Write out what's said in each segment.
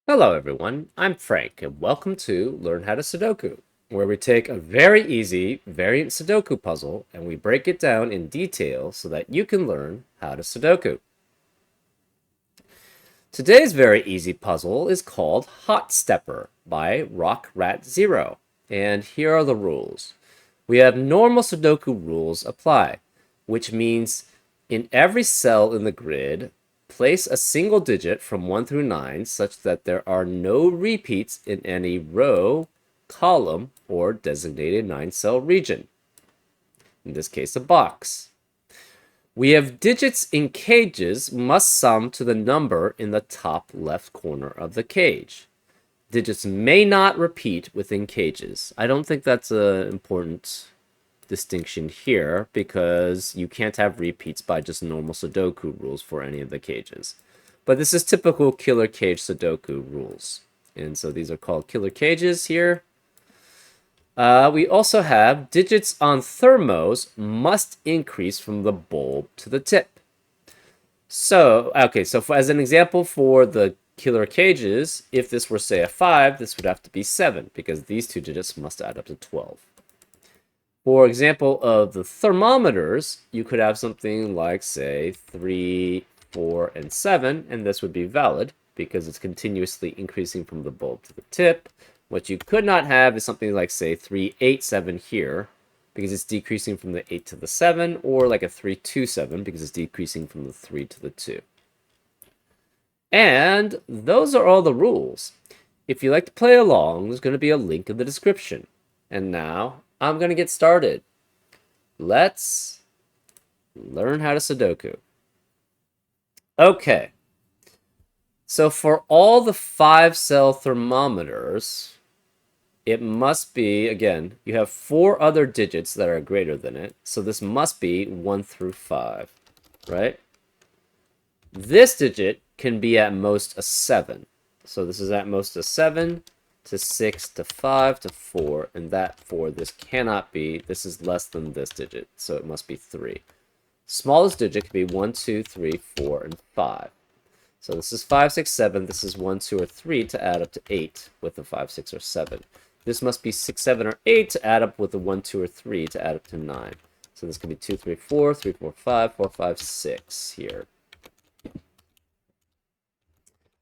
Hello everyone, I'm Frank and welcome to Learn How to Sudoku, where we take a very easy variant Sudoku puzzle and we break it down in detail so that you can learn how to Sudoku. Today's very easy puzzle is called Hotstepper by Rock Rat Zero, and here are the rules. We have normal Sudoku rules apply, which means in every cell in the grid, place a single digit from 1 through 9 such that there are no repeats in any row, column, or designated 9-cell region. In this case, a box. We have digits in cages must sum to the number in the top left corner of the cage. Digits may not repeat within cages. I don't think that's an important distinction here because you can't have repeats by just normal Sudoku rules for any of the cages. But this is typical killer cage Sudoku rules. And so these are called killer cages here. We also have digits on thermos must increase from the bulb to the tip. So, okay, so as an example for the killer cages, if this were, say, a 5, this would have to be 7 because these two digits must add up to 12. For example of the thermometers, you could have something like, say, 3, 4, and 7, and this would be valid because it's continuously increasing from the bulb to the tip. What you could not have is something like, say, 3, 8, 7 here because it's decreasing from the 8 to the 7, or like a 3, 2, 7 because it's decreasing from the 3 to the 2. And those are all the rules. If you like to play along, there's going to be a link in the description. And now I'm going to get started. Let's learn how to Sudoku. Okay. So for all the 5-cell thermometers, it must be, again, you have 4 other digits that are greater than it. So this must be 1 through 5, right? This digit can be at most a 7. So this is at most a 7 to 6 to 5 to 4, and that 4, this cannot be, this is less than this digit, so it must be 3. Smallest digit can be 1, 2, 3, 4, and 5. So this is 5, 6, 7, this is 1, 2, or 3 to add up to 8 with a 5, 6, or 7. This must be 6, 7, or 8 to add up with a 1, 2, or 3 to add up to 9. So this could be 2, 3, 4, 3, 4, 5, 4, 5, 6 here.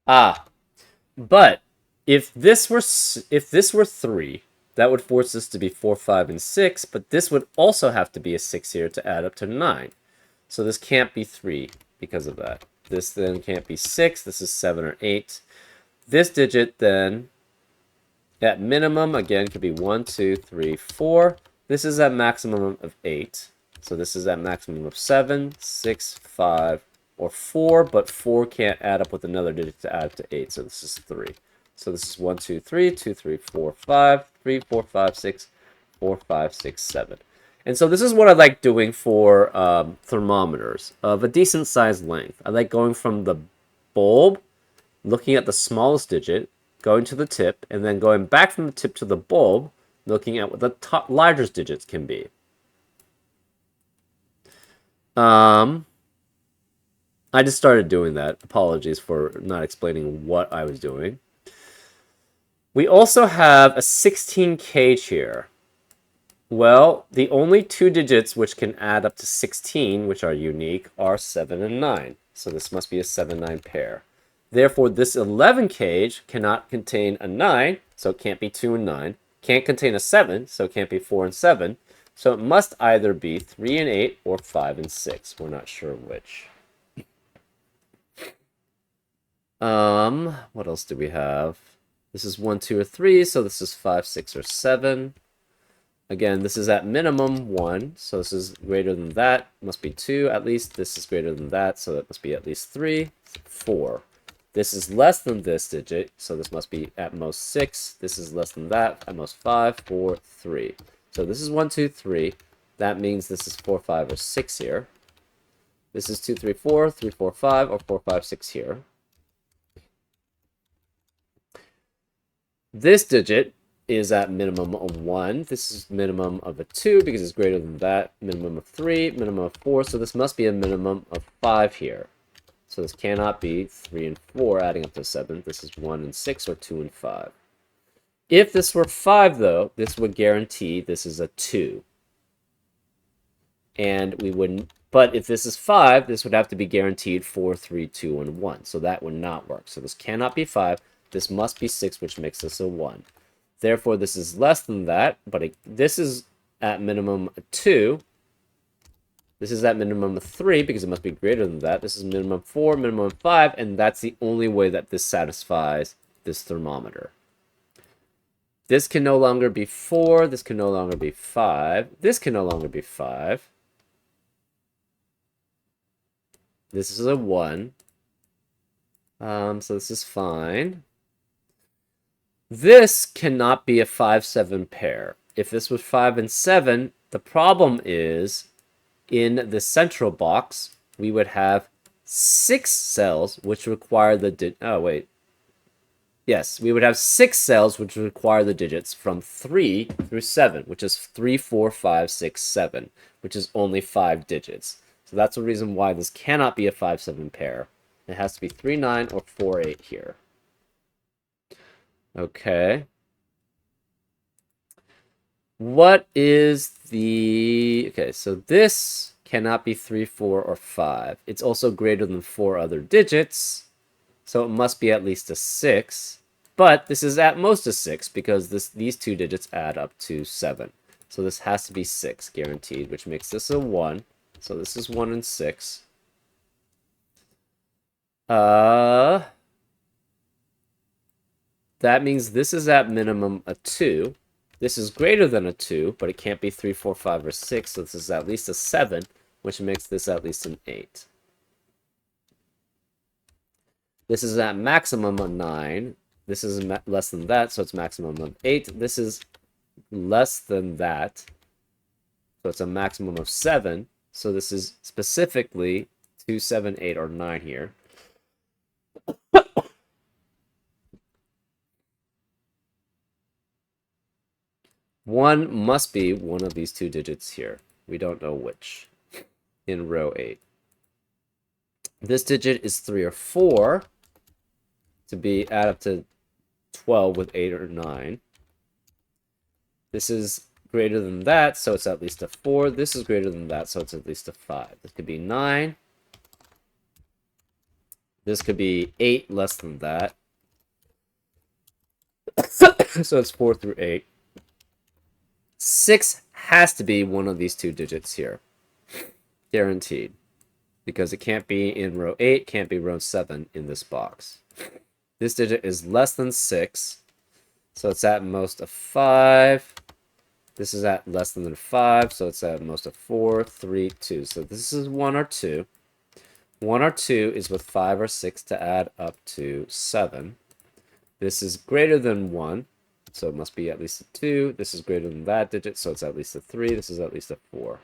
But if this were 3, that would force this to be 4, 5, and 6, but this would also have to be a 6 here to add up to 9. So this can't be 3 because of that. This then can't be 6, this is 7 or 8. This digit then, at minimum, again, could be 1, 2, 3, 4. This is at maximum of 8. So this is at maximum of 7, 6, 5, or 4, but 4 can't add up with another digit to add up to 8, so this is 3. So this is 1, 2, 3, 2, 3, 4, 5, 3, 4, 5, 6, 4, 5, 6, 7. And so this is what I like doing for thermometers of a decent sized length. I like going from the bulb, looking at the smallest digit, going to the tip, and then going back from the tip to the bulb, looking at what the largest digits can be. I just started doing that. Apologies for not explaining what I was doing. We also have a 16 cage here. Well, the only 2 digits which can add up to 16, which are unique, are 7 and 9. So this must be a 7-9 pair. Therefore, this 11 cage cannot contain a 9, so it can't be 2 and 9. Can't contain a 7, so it can't be 4 and 7. So it must either be 3 and 8 or 5 and 6. We're not sure which. What else do we have? This is 1, 2, or 3, so this is 5, 6, or 7. Again, this is at minimum 1, so this is greater than that. Must be 2 at least. This is greater than that, so that must be at least 3, 4. This is less than this digit, so this must be at most 6. This is less than that, at most 5, 4, 3. So this is 1, 2, 3. That means this is 4, 5, or 6 here. This is 2, 3, 4, 3, 4, 5, or 4, 5, 6 here. This digit is at minimum of 1. This is minimum of a 2 because it's greater than that. Minimum of 3, minimum of 4. So this must be a minimum of 5 here. So this cannot be 3 and 4 adding up to 7. This is 1 and 6 or 2 and 5. If this were 5, though, this would guarantee this is a 2. And we wouldn't, but if this is 5, this would have to be guaranteed 4, 3, 2, and 1. So that would not work. So this cannot be 5. This must be 6, which makes this a 1. Therefore, this is less than that, but this is at minimum a 2. This is at minimum a 3, because it must be greater than that. This is minimum 4, minimum 5, and that's the only way that this satisfies this thermometer. This can no longer be 4. This can no longer be 5. This can no longer be 5. This is a 1. So this is fine. This cannot be a 5-7 pair. If this was 5 and 7, the problem is in the central box, we would have 6 cells which require the Yes, we would have 6 cells which require the digits from 3 through 7, which is 3, 4, 5, 6, 7, which is only 5 digits. So that's the reason why this cannot be a 5-7 pair. It has to be 3, 9, or 4, 8 here. Okay. What is the... Okay, so this cannot be 3, 4, or 5. It's also greater than 4 other digits, so it must be at least a 6. But this is at most a 6, because these 2 digits add up to 7. So this has to be 6, guaranteed, which makes this a 1. So this is 1 and 6. That means this is at minimum a 2. This is greater than a 2, but it can't be 3, 4, 5, or 6, so this is at least a 7, which makes this at least an 8. This is at maximum a 9. This is less than that, so it's maximum of 8. This is less than that, so it's a maximum of 7. So this is specifically 2, 7, 8, or 9 here. One must be one of these 2 digits here. We don't know which in row 8. This digit is 3 or 4 to be add up to 12 with 8 or 9. This is greater than that, so it's at least a 4. This is greater than that, so it's at least a 5. This could be 9. This could be 8 less than that. So it's 4 through 8. 6 has to be one of these 2 digits here. Guaranteed. Because it can't be in row 8, can't be row 7 in this box. This digit is less than 6, so it's at most a 5. This is at less than 5, so it's at most a 4, 3, 2. So this is 1 or 2. 1 or 2 is with 5 or 6 to add up to 7. This is greater than 1, so it must be at least a 2. This is greater than that digit, so it's at least a 3. This is at least a 4.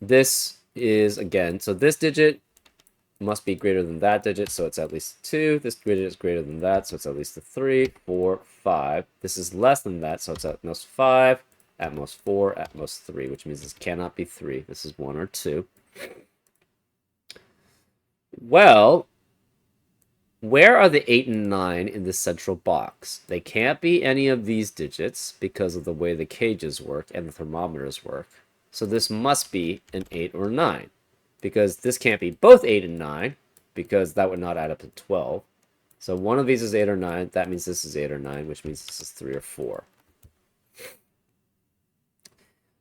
This is, again, so this digit must be greater than that digit, so it's at least 2. This digit is greater than that, so it's at least a 3, 4, 5. This is less than that, so it's at most 5, at most 4, at most 3, which means this cannot be 3. This is 1 or 2. Well, where are the 8 and 9 in this central box? They can't be any of these digits because of the way the cages work and the thermometers work. So this must be an 8 or 9, because this can't be both 8 and 9, because that would not add up to 12. So one of these is 8 or 9. That means this is 8 or 9, which means this is 3 or 4.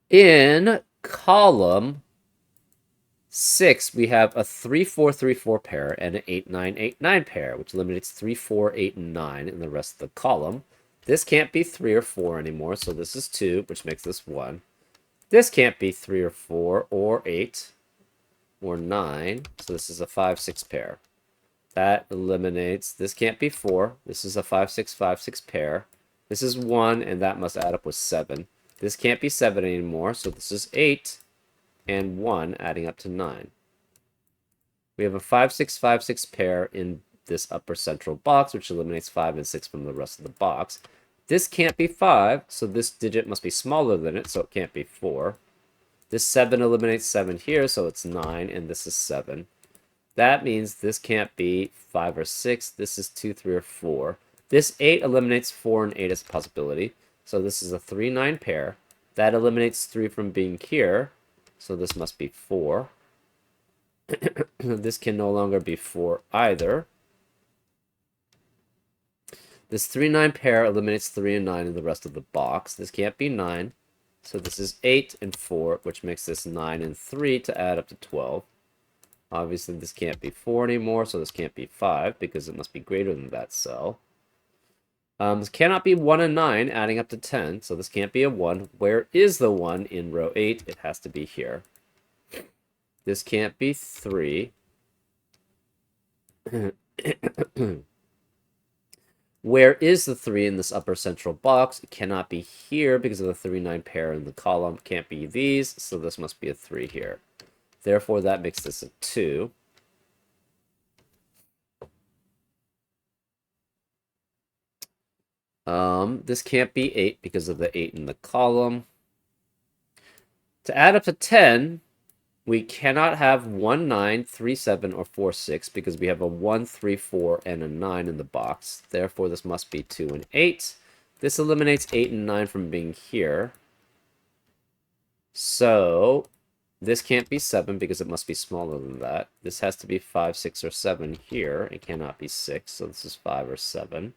In column 6, we have a 3, 4, 3, 4 pair and an 8, 9, 8, 9 pair, which eliminates 3, 4, 8, and 9 in the rest of the column. This can't be 3 or 4 anymore, so this is 2, which makes this 1. This can't be 3 or 4 or 8 or 9, so this is a 5, 6 pair. That eliminates, this can't be 4. This is a 5, 6, 5, 6 pair. This is 1, and that must add up with 7. This can't be 7 anymore, so this is 8 and 1, adding up to 9. We have a 5, 6, 5, 6 pair in this upper central box, which eliminates 5 and 6 from the rest of the box. This can't be 5, so this digit must be smaller than it, so it can't be 4. This 7 eliminates 7 here, so it's 9, and this is 7. That means this can't be 5 or 6. This is 2, 3, or 4. This 8 eliminates 4, and 8 is a possibility. So this is a 3, 9 pair. That eliminates 3 from being here. So this must be 4. This can no longer be 4 either. This 3, 9 pair eliminates 3 and 9 in the rest of the box. This can't be 9. So this is 8 and 4, which makes this 9 and 3 to add up to 12. Obviously, this can't be 4 anymore, so this can't be 5, because it must be greater than that cell. This cannot be 1 and 9, adding up to 10, so this can't be a 1. Where is the 1 in row 8? It has to be here. This can't be 3. Where is the 3 in this upper central box? It cannot be here because of the 3, 9 pair in the column. Can't be these, so this must be a 3 here. Therefore, that makes this a 2. This can't be 8 because of the 8 in the column. To add up to 10, we cannot have 1, 9, 3, 7, or 4, 6 because we have a 1, 3, 4, and a 9 in the box. Therefore, this must be 2 and 8. This eliminates 8 and 9 from being here. So, this can't be 7 because it must be smaller than that. This has to be 5, 6, or 7 here. It cannot be 6, so this is 5 or 7.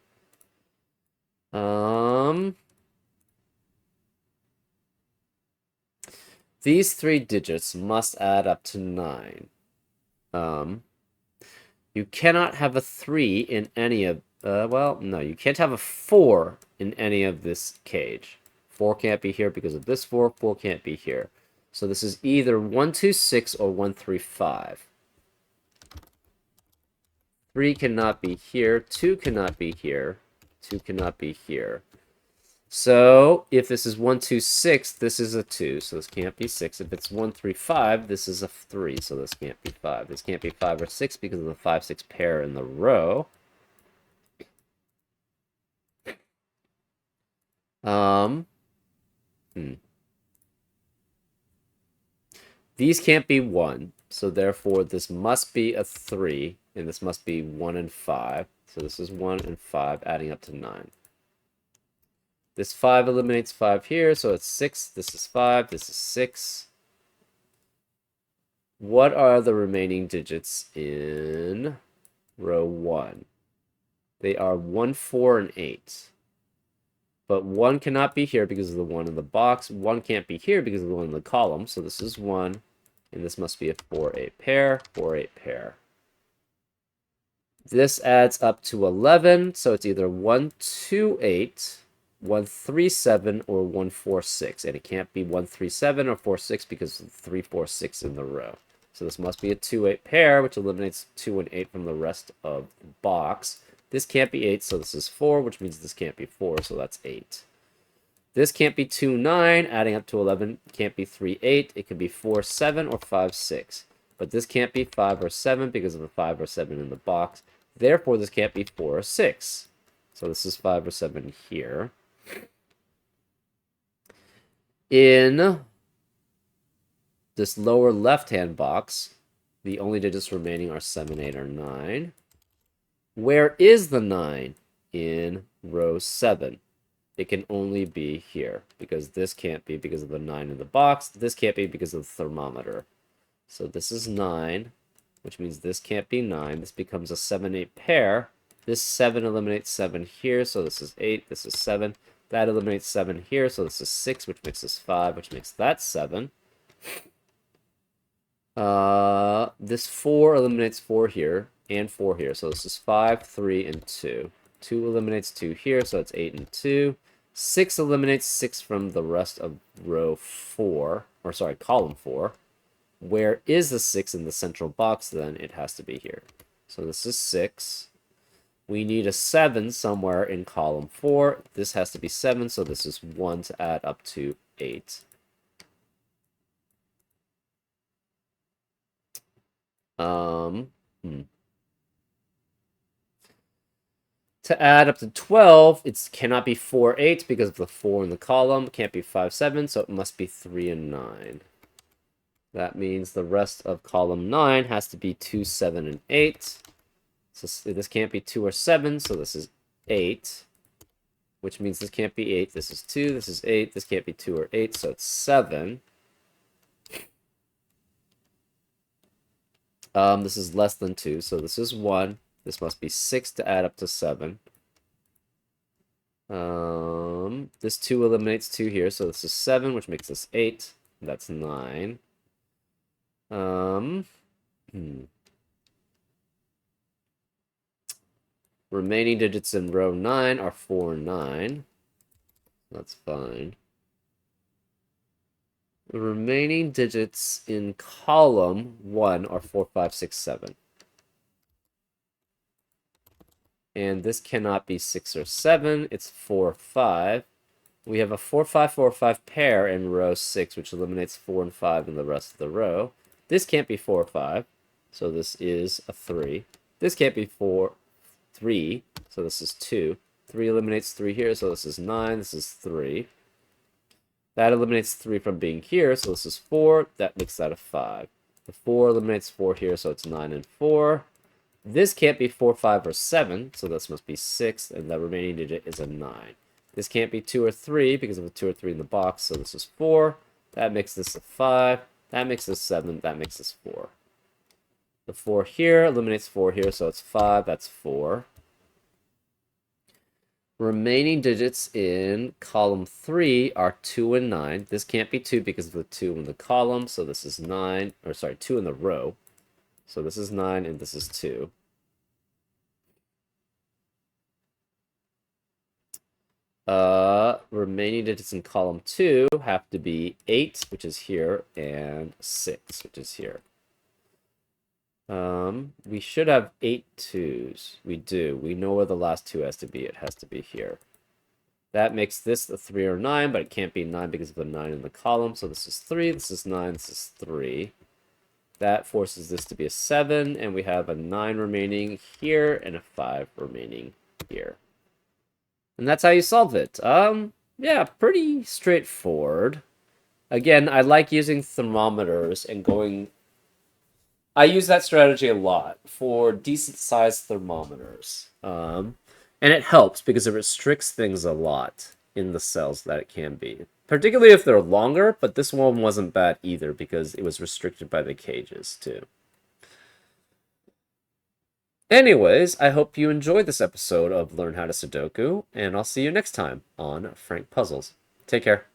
These 3 digits must add up to 9. You cannot have a 3 in any of... well, no, you can't have a 4 in any of this cage. 4 can't be here because of this 4. 4 can't be here. So this is either 1, 2, 6 or 1, 3, 5. 3 cannot be here. 2 cannot be here. 2 cannot be here. So, if this is 1, 2, 6, this is a 2, so this can't be 6. If it's 1, 3, 5, this is a 3, so this can't be 5. This can't be 5 or 6 because of the 5, 6 pair in the row. These can't be 1, so therefore this must be a 3, and this must be 1 and 5. So this is 1 and 5, adding up to 9. This 5 eliminates 5 here, so it's 6. This is 5. This is 6. What are the remaining digits in row 1? They are 1, 4, and 8. But 1 cannot be here because of the 1 in the box. 1 can't be here because of the 1 in the column. So this is 1, and this must be a 4, 8 pair, 4, 8 pair. This adds up to 11, so it's either 1, 2, 8, 1, 3, 7, or 1, 4, 6. And it can't be 1, 3, 7 or 4, 6 because of 3, 4, 6 in the row. So this must be a 2, 8 pair, which eliminates 2 and 8 from the rest of the box. This can't be 8, so this is 4, which means this can't be 4, so that's 8. This can't be 2, 9, adding up to 11. Can't be 3, 8. It could be 4, 7, or 5, 6. But this can't be 5 or 7 because of the 5 or 7 in the box. Therefore, this can't be 4 or 6. So this is 5 or 7 here. In this lower left-hand box, the only digits remaining are 7, 8, or 9. Where is the 9 in row 7? It can only be here, because this can't be because of the 9 in the box. This can't be because of the thermometer. So this is 9, which means this can't be 9. This becomes a 7, 8 pair. This 7 eliminates 7 here, so this is 8. This is 7. That eliminates 7 here, so this is 6, which makes this 5, which makes that 7. This 4 eliminates 4 here, and 4 here, so this is 5, 3, and 2. 2 eliminates 2 here, so it's 8 and 2. 6 eliminates 6 from the rest of row 4, or sorry, column 4. Where is the 6 in the central box then? It has to be here. So this is 6. We need a 7 somewhere in column 4. This has to be 7, so this is 1 to add up to 8. To To add up to 12, it cannot be 4, 8 because of the 4 in the column. It can't be 5, 7, so it must be 3 and 9. That means the rest of column 9 has to be 2, 7, and 8. So this can't be 2 or 7, so this is 8. Which means this can't be 8. This is 2, this is 8. This can't be 2 or 8, so it's 7. This is less than 2, so this is 1. This must be 6 to add up to 7. This 2 eliminates 2 here, so this is 7, which makes this 8. That's 9. Remaining digits in row 9 are 4 and 9. That's fine. The remaining digits in column 1 are 4, 5, 6, 7. And this cannot be 6 or 7. It's 4, 5. We have a 4, 5, 4, 5 pair in row 6, which eliminates 4 and 5 in the rest of the row. This can't be 4 or 5, so this is a 3. This can't be 4, 3, so this is 2. 3 eliminates 3 here, so this is 9. This is 3. That eliminates 3 from being here, so this is 4. That makes that a 5. The 4 eliminates 4 here, so it's 9 and 4. This can't be 4, 5, or 7, so this must be 6, and the remaining digit is a 9. This can't be 2 or 3 because of the 2 or 3 in the box, so this is 4. That makes this a 5. That makes this 7. That makes this 4. The 4 here eliminates 4 here, so it's 5. That's 4. Remaining digits in column 3 are 2 and 9. This can't be 2 because of the 2 in the column, so this is 9. Or sorry, 2 in the row. So this is 9 and this is 2. Remaining digits in column 2 have to be 8, which is here, and 6, which is here. We should have 8 2s. We do. We know where the last 2 has to be. It has to be here. That makes this a 3 or 9, but it can't be 9 because of the 9 in the column. So this is 3, this is 9, this is 3. That forces this to be a 7, and we have a 9 remaining here and a 5 remaining here. And that's how you solve it. Yeah, pretty straightforward. Again, I like using thermometers and going... I use that strategy a lot for decent-sized thermometers. And it helps because it restricts things a lot in the cells that it can be. Particularly if they're longer, but this one wasn't bad either because it was restricted by the cages too. Anyways, I hope you enjoyed this episode of Learn How to Sudoku, and I'll see you next time on Frank Puzzles. Take care.